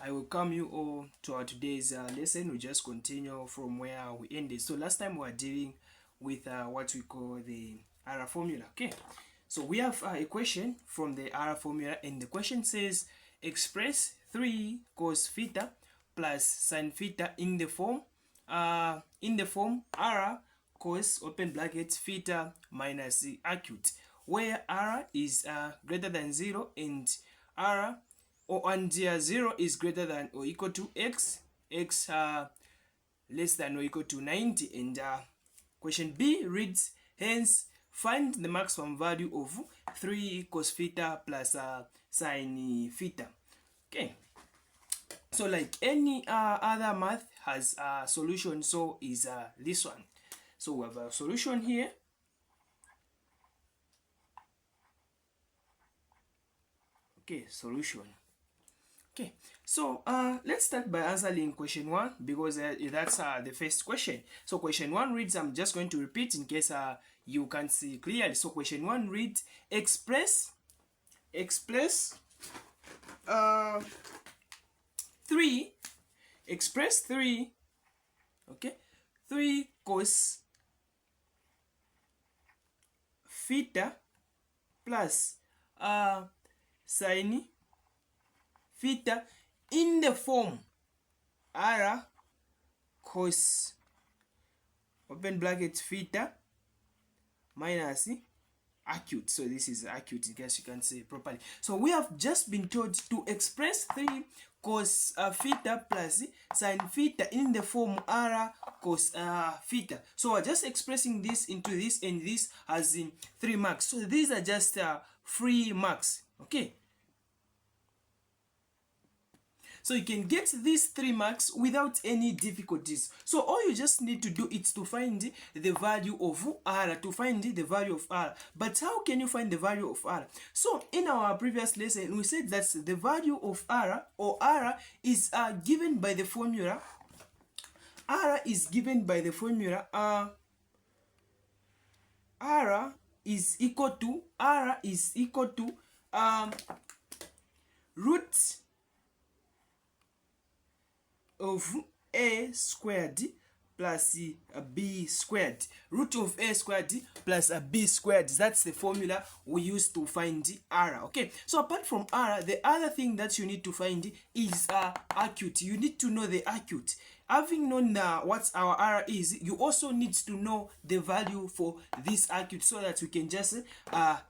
I welcome you all to our today's lesson. We just continue from where we ended. So last time we were dealing with what we call the R formula. Okay, so we have a question from the R formula, and the question says express 3 cos theta plus sin theta in the form R cos open bracket theta minus the acute, where R is greater than 0 and R and 0 is greater than or equal to x less than or equal to 90. And question B reads, hence find the maximum value of 3 cos theta plus sin theta. Okay, so like any other math has a solution, so is this one. So we have a solution here. Okay, solution. Okay, so let's start by answering question 1, because that's the first question. So question 1 reads, I'm just going to repeat in case you can see clearly. So question 1 reads, express 3, okay, 3 cos theta plus sin theta in the form R cos open bracket theta minus acute. So this is acute in case you can say properly. So we have just been told to express 3 cos theta plus sin theta in the form R cos theta. So we're just expressing this into this, and this as in 3 marks. So these are just 3 marks. Okay, so you can get these 3 marks without any difficulties. So all you just need to do is to find the value of R, But how can you find the value of R? So in our previous lesson, we said that the value of R, or R, is given by the formula. R is given by the formula. R is equal to root of a squared plus b squared. Root of a squared plus b squared. That's the formula we use to find R. Okay, so apart from R, the other thing that you need to find is acute. You need to know the acute. Having known what our R is, you also need to know the value for this acute, so that we can just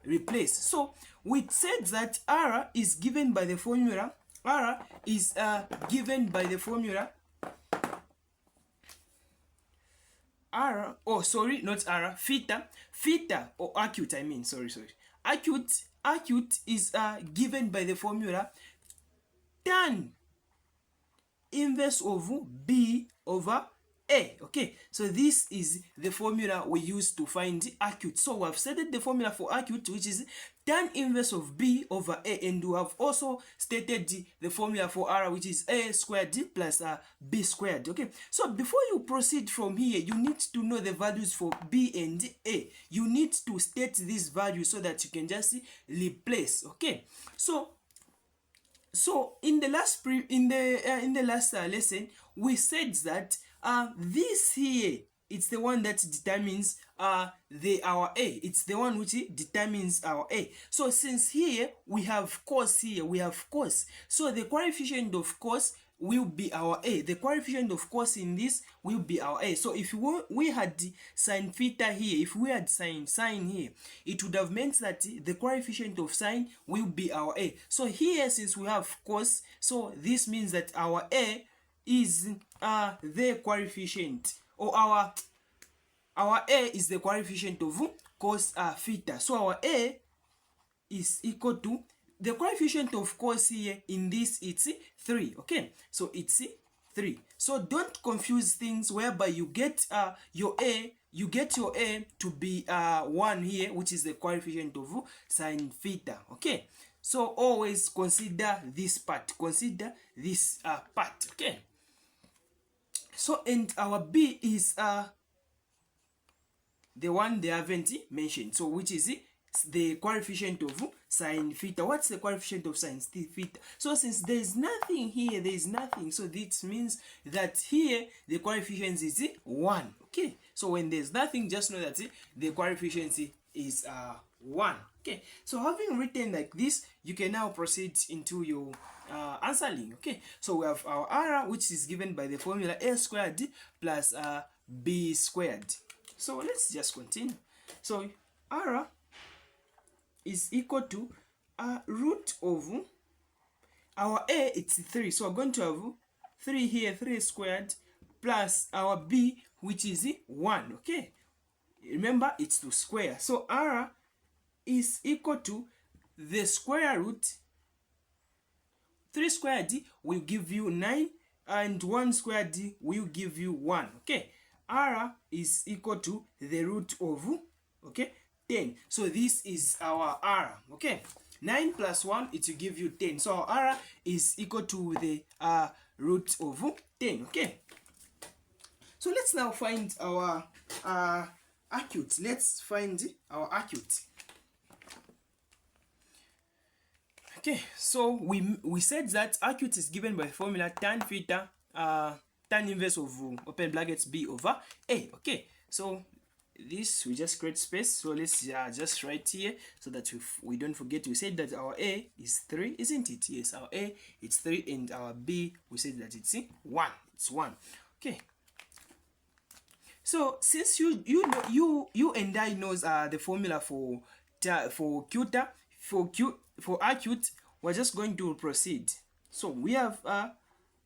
replace. So we said that R is given by the formula. R is given by the formula theta or acute, I mean, sorry. Acute is given by the formula tan inverse of b over a. Okay, so this is the formula we use to find acute. So we have stated the formula for acute, which is tan inverse of b over a, and we have also stated the formula for R, which is a squared plus b squared. Okay, so before you proceed from here, you need to know the values for b and a. You need to state these values so that you can just replace. Okay, so in the last lesson, we said that this here, it's the one that determines our A. It's the one which determines our A. So since here we have cos, so the coefficient of cos will be our A. The coefficient of cos in this will be our A. So if we had sin theta here, if we had sin here, it would have meant that the coefficient of sin will be our A. So here, since we have cos, so this means that our A is the coefficient, or our A is the coefficient of cos theta. So our A is equal to the coefficient of cos here in this, it's 3. Okay, so it's 3. So don't confuse things whereby you get your A to be 1 here, which is the coefficient of sin theta. Okay, so always consider this part. Okay, so and our B is the one they haven't mentioned, so which is the coefficient of sine theta. What's the coefficient of sine theta? So since there is nothing here, there is nothing, so this means that here the coefficient is 1. Okay, so when there's nothing, just know that the coefficient is 1. Okay, so having written like this, you can now proceed into your answering. Okay, so we have our r, which is given by the formula a squared plus b squared. So let's just continue. So r is equal to root of our a, it's 3, so we're going to have 3 here, 3 squared, plus our b, which is 1. Okay, remember it's to square, so r is equal to the square root. 3 squared will give you 9, and 1 squared will give you 1. Okay, r is equal to the root of, okay, 10. So this is our r. Okay, 9 plus 1, it will give you 10. So our r is equal to the root of 10. Okay, so let's now find our acute. Let's find our acute. Okay, so we said that acute is given by the formula tan theta, tan inverse of open brackets b over a. Okay, so this we just create space, so let's just write here so that we don't forget. We said that our a is 3, isn't it? Yes, our a it's 3, and our b we said that it's 1. It's 1. Okay, so since you and I knows the formula for acute, we're just going to proceed. So we have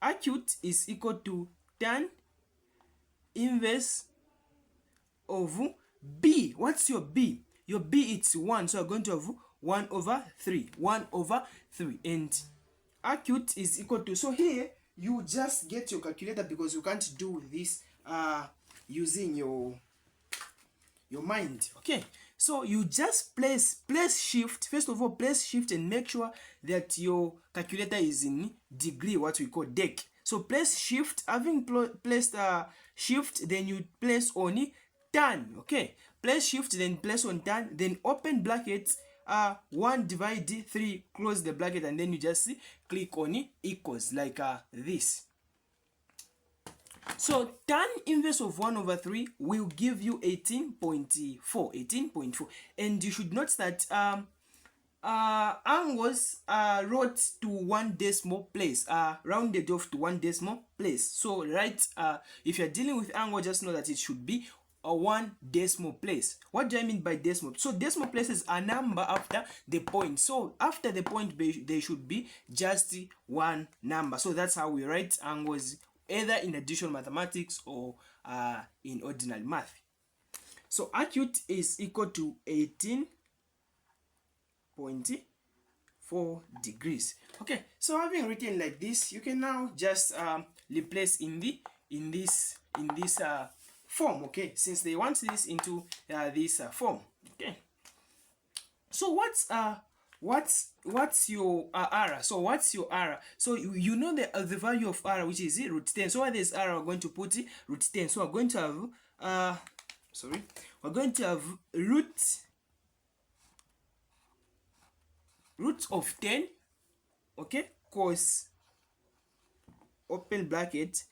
acute is equal to tan inverse of b. What's your b? Your b it's 1, so we're going to have 1 over 3. 1 over 3, and acute is equal to, so here you just get your calculator because you can't do this using your mind. Okay, so you just place shift. First of all, place shift and make sure that your calculator is in degree, what we call dec. So place shift. Having placed shift, then you place on tan. Okay, place shift, then place on tan, then open brackets, 1 divide 3, close the bracket, and then you just click on equals like this. So tan inverse of 1 over 3 will give you 18.4, and you should note that angles wrote to 1 decimal place, rounded off to 1 decimal place. So right, if you're dealing with angle, just know that it should be a 1 decimal place. What do I mean by decimal? So decimal places are number after the point. So after the point, they should be just 1 number. So that's how we write angles, either in additional mathematics or in ordinary math. So acute is equal to 18.4 degrees. Okay, so having written like this, you can now just replace in this form. Okay, since they want this into this form. Okay, so what's your r? So what's your r? So you know the value of r, which is root 10. So where there's r, we're going to put root 10. So we're going to have we're going to have root of 10, okay, cos open bracket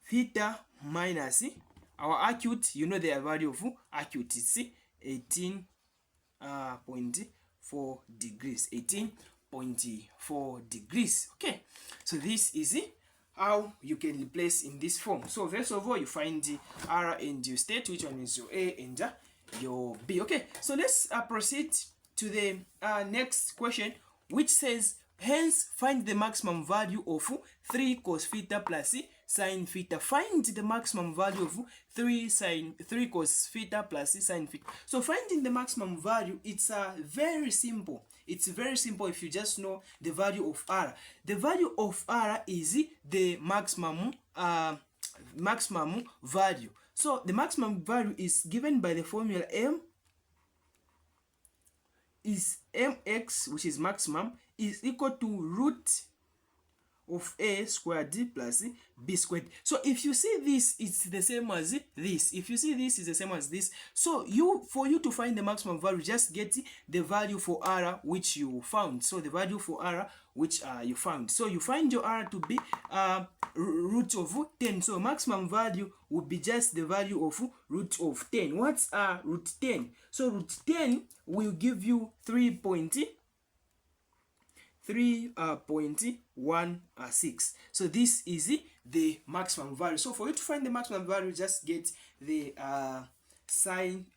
theta minus our acute. You know the value of acute is 18.4 degrees. 18.4 degrees. Okay, so this is how you can replace in this form. So first of all, you find the r and you state which one is your a and your b. Okay, so let's proceed to the next question, which says, hence find the maximum value of 3 cos theta plus sine theta. Find the maximum value of 3 cos theta plus sine theta. So finding the maximum value, it's very simple. It's very simple if you just know the value of r. The value of r is the maximum value. So the maximum value is given by the formula m is mx, which is maximum, is equal to root of a squared plus b squared. So if you see this, it's the same as this. If you see this, is the same as this. So for you to find the maximum value, just get the value for r which you found. So the value for r which you found. So you find your r to be root of 10. So maximum value would be just the value of root of 10. What's root 10? So root 10 will give you 3.116. So this is the maximum value. So for you to find the maximum value, just get the sign,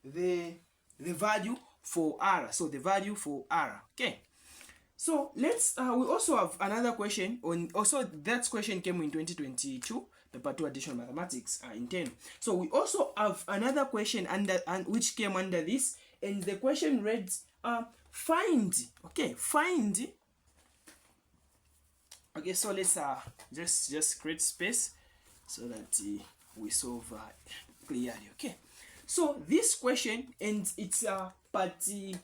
the value for r. So the value for r. Okay, so let's we also have another question on, also that question came in 2022 paper 2 additional mathematics in 10. So we also have another question under, and which came under this, and the question reads find, okay, so let's just create space so that we solve clearly. Okay, so this question, and it's part 3.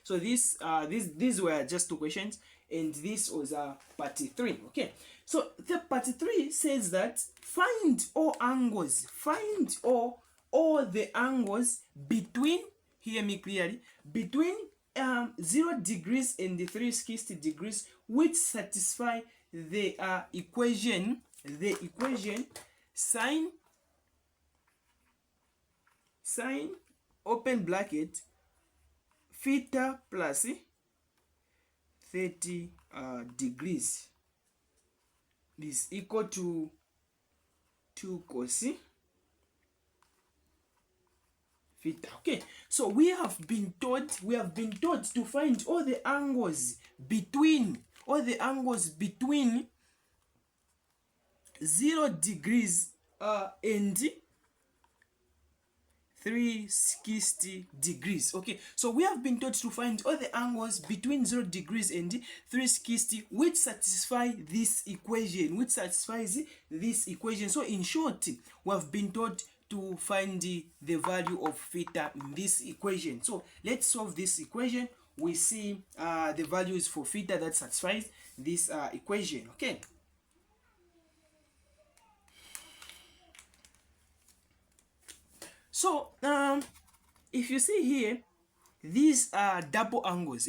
So these were just 2 questions, and this was part 3. Okay, so the part 3 says that find all the angles between, hear me clearly, between 0 degrees and the 360 degrees which satisfy the equation sine open bracket theta plus 30 degrees is equal to 2 cos theta. Okay, so we have been taught to find all the angles between 0 degrees and 360 degrees. Okay, so we have been taught to find all the angles between 0 degrees and 360 which satisfy this equation, So in short, we have been taught to find the value of theta in this equation. So let's solve this equation. We see the values for theta that satisfies this equation. Okay, so if you see here, these are double angles.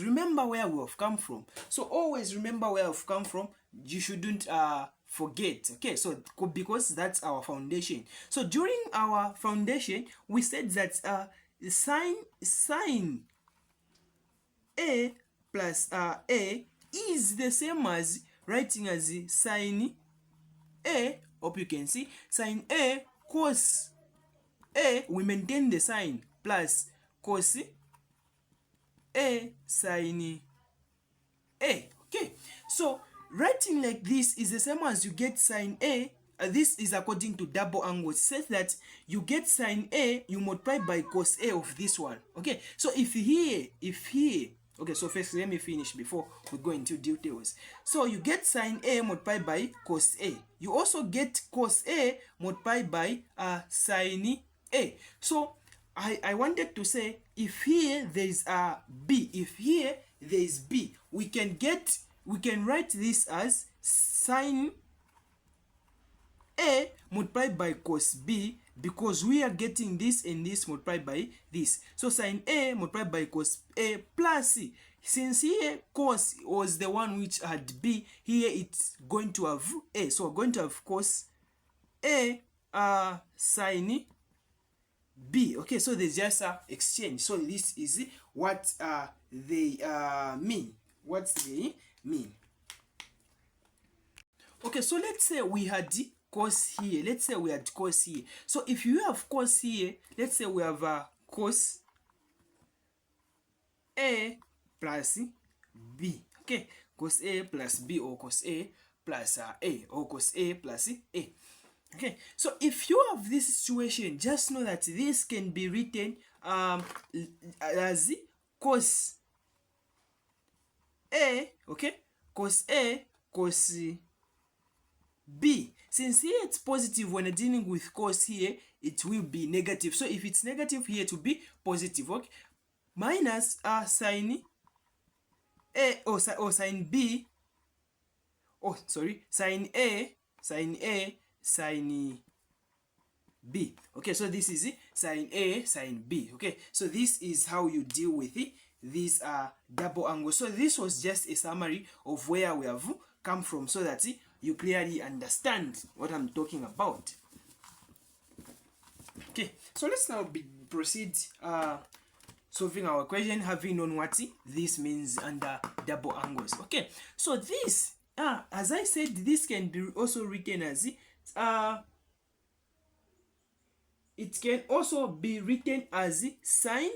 Remember where we have come from. So always remember where we've come from. You shouldn't forget. Okay, so because that's our foundation. So during our foundation, we said that sine a plus a is the same as writing as sine a. Hope you can see sine a cos a, we maintain the sign, plus cos a sine a. Okay, so writing like this is the same as you get sine a. This is according to double angles. It says that you get sine a, you multiply by cos a of this one. Okay, so if here, okay, so first let me finish before we go into details. So you get sine a multiplied by cos a. You also get cos a multiplied by sine a. So I wanted to say, if here there is a b, we can write this as sine a multiplied by cos b, because we are getting this and this multiplied by this. So sine a multiplied by cos a plus, since here cos was the one which had b, here it's going to have a. So we're going to have cos a sine b. Okay, so there's just a exchange. So this is what they mean. Okay, so let's say we had cos here. So if you have cos here, let's say we have cos a plus b. Okay, cos a plus b, or cos a plus a, or cos a plus a. Okay, so if you have this situation, just know that this can be written as cos a, okay, cos a cos b. Since here it's positive, when dealing with cos here, it will be negative. So if it's negative here, it will be positive. Okay, minus sine A or sine B, oh sorry, sine A, sine B. Okay, so this is sine A, sine B. Okay, so this is how you deal with these double angles. So this was just a summary of where we have come from, so that you clearly understand what I'm talking about. Okay, so let's now proceed solving our equation, having known what this means under double angles. Okay, so this, as I said, this can be also written as it can also be written as sine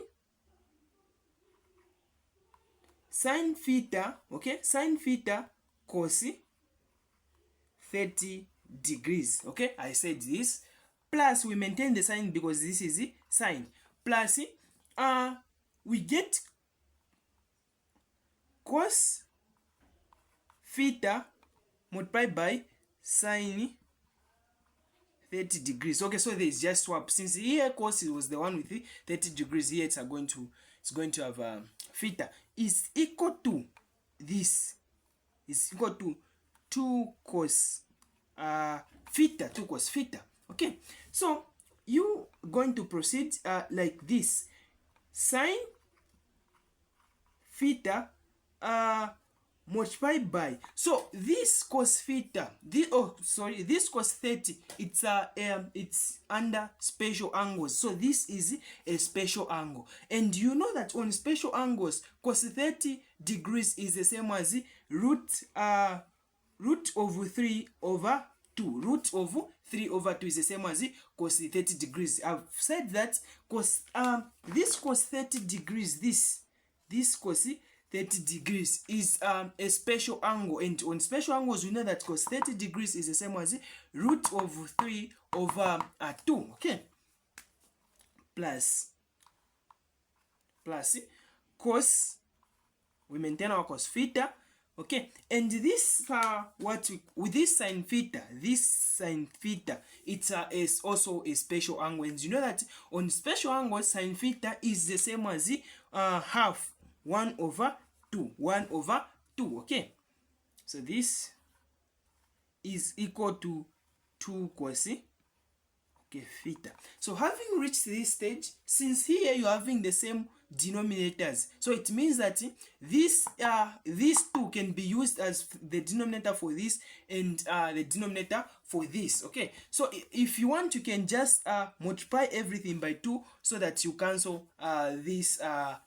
theta, okay, sine theta cos 30 degrees. Okay, I said this, plus we maintain the sign because this is sine, plus we get cos theta multiplied by sine 30 degrees. Okay, so there is just swap. Since here cos was the one with the 30 degrees, here it's going to have theta is equal to this, is equal to 2 cos theta, 2 cos theta. Okay, so you going to proceed like this, sine theta multiplied by, so this cos theta, this cos 30, it's under special angles, so this is a special angle, and you know that on special angles cos 30 degrees is the same as root of 3 over 2. Root of 3 over 2 is the same as cos 30 degrees. I've said that cos this cos 30 degrees, this cos 30 degrees is a special angle, and on special angles we know that cos 30 degrees is the same as root of 3 over 2. Okay, plus cos, we maintain our cos theta. Okay, and this what we, with this sine theta, it's is also a special angle, and you know that on special angles sine theta is the same as half 1 over 2. Okay, so this is equal to 2 cos theta. So having reached this stage, since here you're having the same denominators, so it means that this these two can be used as the denominator for this and the denominator for this. Okay, so if you want, you can just multiply everything by 2 so that you cancel these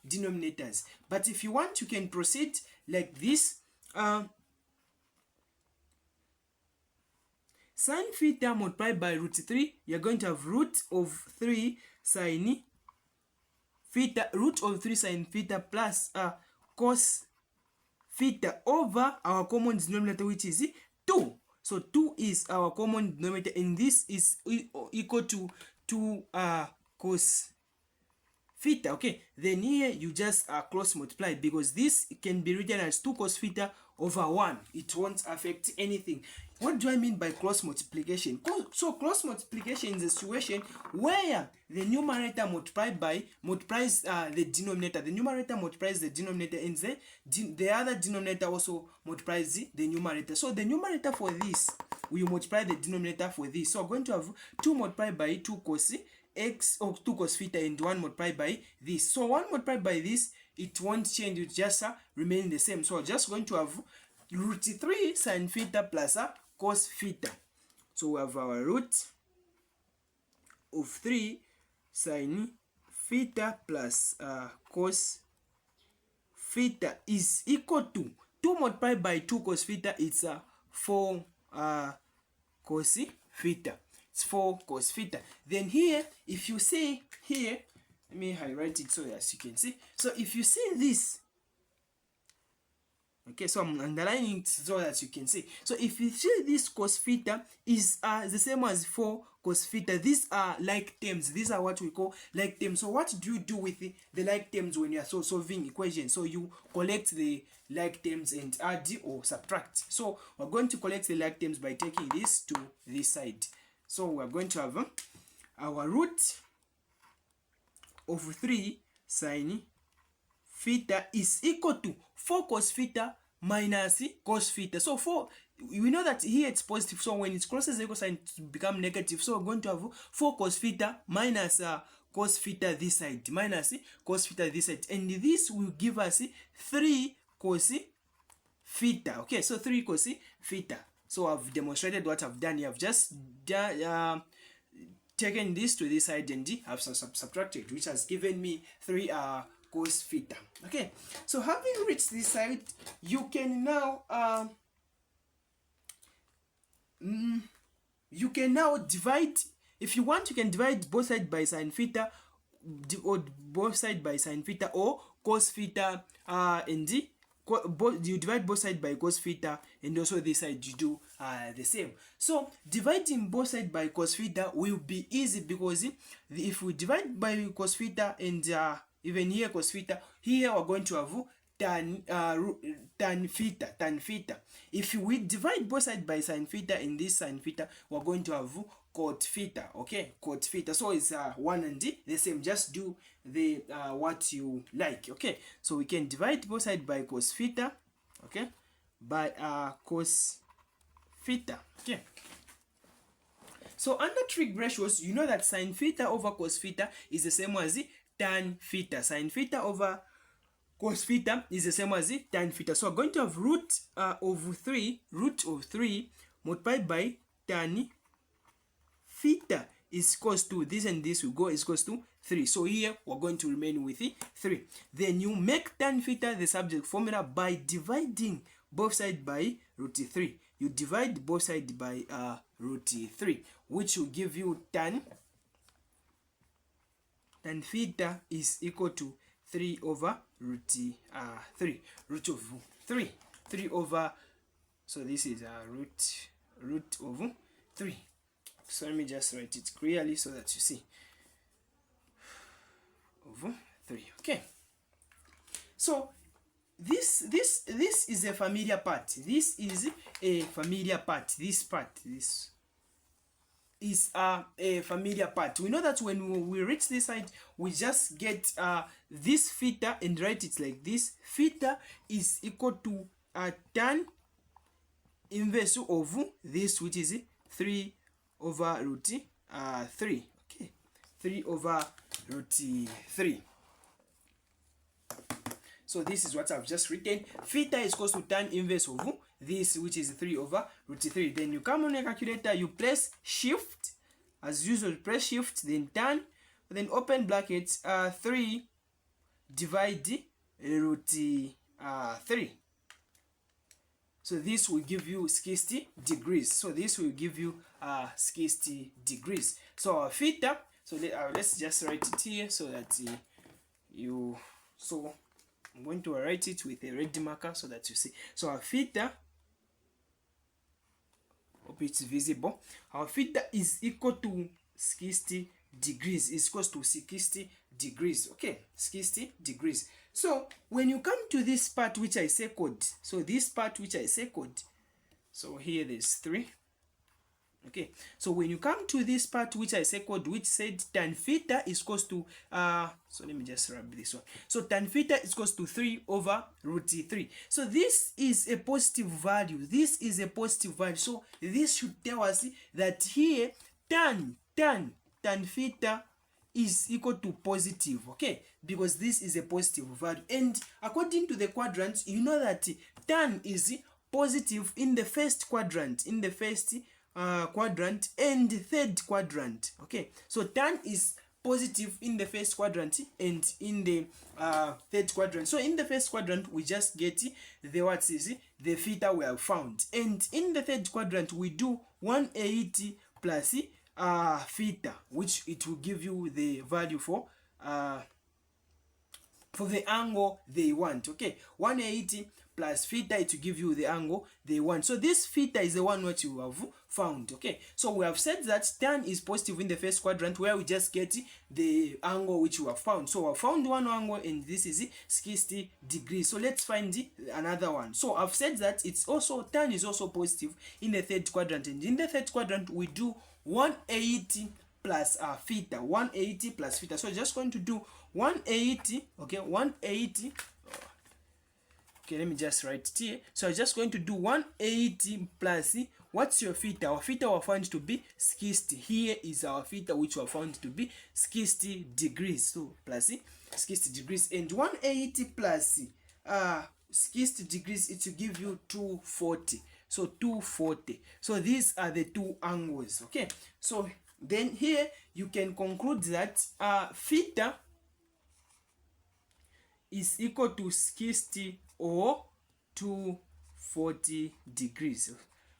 denominators, but if you want, you can proceed like this. Sine theta multiplied by root 3, you're going to have root of 3 sine theta, root of 3 sine theta plus cos theta over our common denominator, which is 2. So 2 is our common denominator, and this is equal to 2 cos theta. Okay, then here you just cross multiply, because this can be written as 2 cos theta over 1. It won't affect anything. What do I mean by cross multiplication? So cross multiplication is a situation where the numerator multiplies the denominator. The numerator multiplies the denominator, and the other denominator also multiplies the numerator. So the numerator for this, we multiply the denominator for this. So we're going to have 2 multiplied by 2 cos x, or 2 cos theta, and 1 multiplied by this. So 1 multiplied by this, it won't change, it just remain the same. So we're just going to have root 3 sine theta plus cos theta. So we have our root of 3 sine theta plus cos theta is equal to 2 multiplied by 2 cos theta. It's 4 cos theta. It's 4 cos theta. Then here, if you see here, let me highlight it so as you can see. So if you see this, okay, so I'm underlining it so that you can see. So if you see this cos theta is the same as 4 cos theta, these are like terms. These are what we call like terms. So what do you do with the like terms when you are solving equations? So you collect the like terms and add or subtract. So we're going to collect the like terms by taking this to this side. So we're going to have our root of 3 sine theta is equal to 4 cos theta minus cos theta. So 4, we know that here it's positive, so when it crosses the equal sign it become negative, so we're going to have 4 cos theta minus cos theta this side, minus cos theta this side, and this will give us 3 cos theta. Okay, so 3 cos theta. So I've demonstrated what I've done here. I've just taken this to this side and have subtracted, which has given me 3 cos theta. Okay, so having reached this side, you can now divide. If you want, you can divide both sides by sin theta, or both sides by sin theta, or cos theta, and you divide both sides by cos theta, and also this side you do the same. So dividing both sides by cos theta will be easy, because if we divide by cos theta and even here cos theta, here we're going to have tan theta. If we divide both sides by sin theta and this sin theta, we're going to have cot theta. Okay, cot theta. So it's one and the same. Just do the what you like. Okay, so we can divide both sides by cos theta. Okay, by cos theta. Okay, so under trig ratios, you know that sin theta over cos theta is the same as tan theta. Sin theta over cos theta is the same as tan theta. So we're going to have root of 3 multiplied by tan theta is equals to this, and this will go is equals to 3. So here we're going to remain with 3. Then you make tan theta the subject formula by dividing both sides by root 3. You divide both sides by root 3, which will give you tan theta is equal to 3 over root 3. Root of 3. 3 over, so this is root of 3. So let me just write it clearly so that you see. Over 3. Okay. So this is a familiar part. This is a familiar part. This is a familiar part. We know that when we reach this side, we just get this theta and write it like this. Theta is equal to tan inverse of this, which is 3 over root 3. Okay, 3 over root 3. So this is what I've just written. Theta is equal to tan inverse of this, which is 3 over root 3. Then you come on your calculator, you press shift as usual, press shift, then tan, then open brackets, 3 divide root 3. So this will give you 60 degrees. So this will give you 60 degrees. So our theta, so let's just write it here so that so I'm going to write it with a red marker so that you see. So our theta, hope it's visible, our theta is equal to 60 degrees, is equal to 60 degrees. Okay, 60 degrees. So when you come to this part which I circled, so this part which I circled, so here there's 3. Okay, so when you come to this part which I circled, which said tan theta is equal to so let me just rub this one. So tan theta is equal to 3 over root 3. So this is a positive value. This is a positive value. So this should tell us that here tan theta is equal to positive. Okay, because this is a positive value, and according to the quadrants, you know that tan is positive in the first quadrant, quadrant and third quadrant. Okay, so tan is positive in the first quadrant and in the third quadrant. So in the first quadrant we just get the theta we have found, and in the third quadrant we do 180 plus theta, which it will give you the value for the angle they want. Okay, 180 plus theta, it will give you the angle they want. So this theta is the one what you have found. Okay, so we have said that tan is positive in the first quadrant, where we just get the angle which we have found. So we have found one angle, and this is 60 degrees. So let's find another one. So I've said that it's also tan is also positive in the third quadrant, and in the third quadrant we do 180 plus theta. 180 plus theta. So just going to do 180, okay, 180. Okay, let me just write it here. So I'm just going to do 180 plus, what's your theta? Our theta we found to be 60. Here is our theta which we found to be 60 degrees. So plus 60 degrees, and 180 plus 60 degrees, it will give you 240. So 240. So these are the two angles. Okay, so then here you can conclude that theta is equal to 60 or 240 degrees.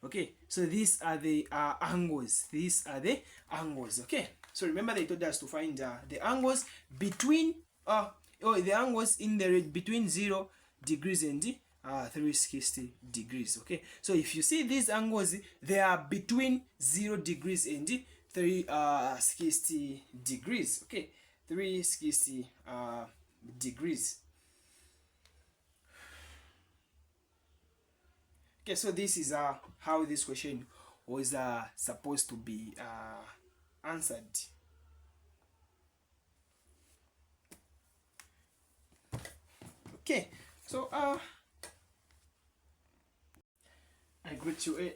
Okay, so these are the angles. These are the angles. Okay, so remember they told us to find the angles between the angles in the range between 0 degrees and 360 degrees. Okay, so if you see these angles, they are between 0 degrees and 360 degrees. Okay, 360 degrees. Okay, so this is how this question was supposed to be answered. Okay, so I greet you